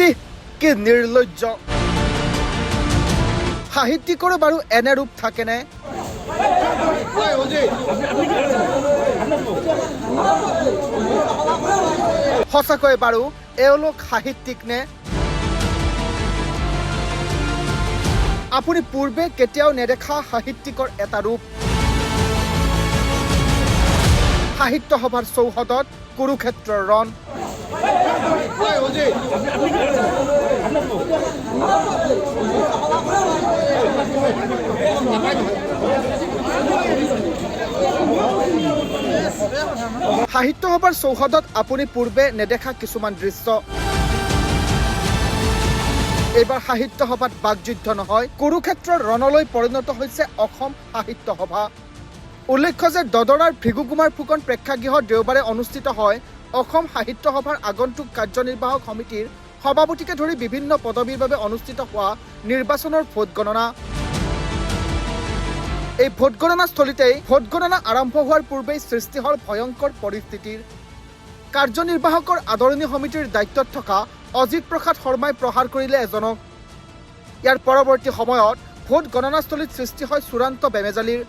চিহ কি নিৰ্লজ্জ সাহিত্যিকৰো বাৰু এনে ৰূপ থাকেনে সঁচাকৈ বাৰু এওঁলোক সাহিত্যিক নে আপুনি পূৰ্বে কেতিয়াও নেদেখা সাহিত্যিকৰ এটা ৰূপ সাহিত্য সভাৰ চৌহদত কুৰুক্ষেত্ৰৰ ৰণ সাহিত্য সভাৰ চৌহদত আপুনি পূৰ্বে নেদেখা কিছুমান দৃশ্য এইবাৰ সাহিত্য সভাত বাকযুদ্ধ নহয় কুৰুক্ষেত্ৰৰ ৰণলৈ পৰিণত হৈছে অসম সাহিত্য সভা উল্লেখ্য যে দদৰাৰ ভৃগুকুমাৰ ফুকন প্ৰেক্ষাগৃহত দেওবাৰে অনুষ্ঠিত হয় অসম সাহিত্য সভাৰ আগন্তুক কাৰ্যনিৰ্বাহক সমিতিৰ সভাপতিকে ধৰি বিভিন্ন পদবীৰ বাবে অনুষ্ঠিত হোৱা নিৰ্বাচনৰ ভোট গণনা এই ভোট গণনাস্থলীতেই ভোট গণনা আৰম্ভ হোৱাৰ পূৰ্বেই সৃষ্টি হ'ল ভয়ংকৰ পৰিস্থিতিৰ কাৰ্যনিৰ্বাহকৰ আদৰণি সমিতিৰ দায়িত্বত থকা অজিত প্ৰসাদ শৰ্মাই প্ৰহাৰ কৰিলে এজনক ইয়াৰ পৰৱৰ্তী সময়ত ভোট গণনাস্থলীত সৃষ্টি হয় চূড়ান্ত বেমেজালিৰ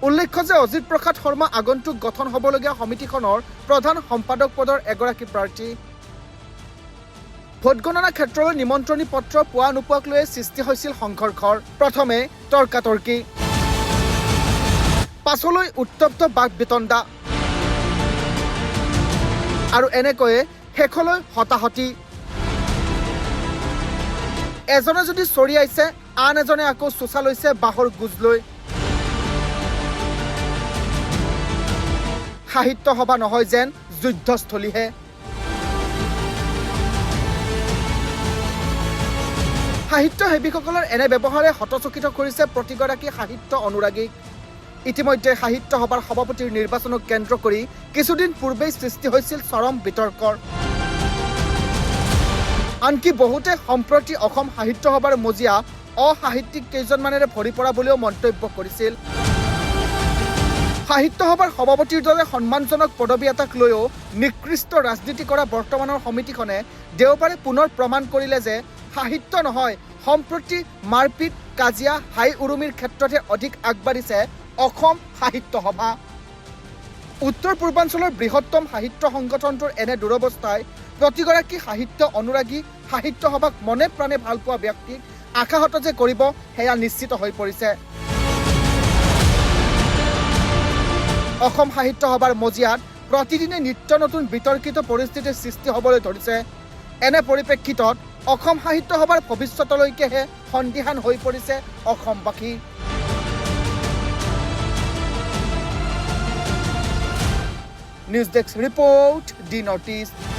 উল্লেখ্য যে অজিত প্ৰসাদ শৰ্মা আগন্তুক গঠন হ'বলগীয়া সমিতিখনৰ প্ৰধান সম্পাদক পদৰ এগৰাকী প্ৰাৰ্থী ভোট গণনা ক্ষেত্ৰলৈ নিমন্ত্ৰণী পত্ৰ পোৱা নোপোৱাক লৈ সৃষ্টি হৈছিল সংঘৰ্ষৰ প্ৰথমে তৰ্কাতৰ্কি পাছলৈ উত্তপ্ত বাক বিতণ্ডা আৰু এনেকৈয়ে শেষলৈ হতাহতি এজনে যদি চৰিয়াইছে আন এজনে আকৌ চোচা লৈছে বাঁহৰ গোজ লৈ সাহিত্য সভা নহয় যেন যুদ্ধস্থলীহে সাহিত্য সেৱীসকলৰ এনে ব্যৱহাৰে হতচকিত কৰিছে প্ৰতিগৰাকী সাহিত্য অনুৰাগীক ইতিমধ্যে সাহিত্য সভাৰ সভাপতিৰ নিৰ্বাচনক কেন্দ্ৰ কৰি কিছুদিন পূৰ্বেই সৃষ্টি হৈছিল চৰম বিতৰ্কৰ আনকি বহুতে সম্প্ৰতি অসম সাহিত্য সভাৰ মজিয়া অসাহিত্যিক কেইজনমানেৰে ভৰি পৰা বুলিও মন্তব্য কৰিছিল সাহিত্য সভাৰ সভাপতিৰ দৰে সন্মানজনক পদবী এটাক লৈও নিকৃষ্ট ৰাজনীতি কৰা বৰ্তমানৰ সমিতিখনে দেওবাৰে পুনৰ প্ৰমাণ কৰিলে যে সাহিত্য নহয় সম্প্ৰতি মাৰপিট কাজিয়া হাই উৰুমিৰ ক্ষেত্ৰতহে অধিক আগবাঢ়িছে অসম সাহিত্য সভা উত্তৰ পূৰ্বাঞ্চলৰ বৃহত্তম সাহিত্য সংগঠনটোৰ এনে দুৰৱস্থাই প্ৰতিগৰাকী সাহিত্য অনুৰাগী সাহিত্য সভাক মনে প্ৰাণে ভাল পোৱা ব্যক্তিক আশাহত যে কৰিব সেয়া নিশ্চিত হৈ পৰিছে অসম সাহিত্য সভাৰ মজিয়াত প্ৰতিদিনে নিত্য নতুন বিতৰ্কিত পৰিস্থিতিৰ সৃষ্টি হ'বলৈ ধৰিছে এনে পৰিপ্ৰেক্ষিতত অসম সাহিত্য সভাৰ ভৱিষ্যতলৈকেহে সন্দিহান হৈ পৰিছে অসমবাসী নিউজ ডেস্ক ৰিপোৰ্ট দি নৰ্থ ইষ্ট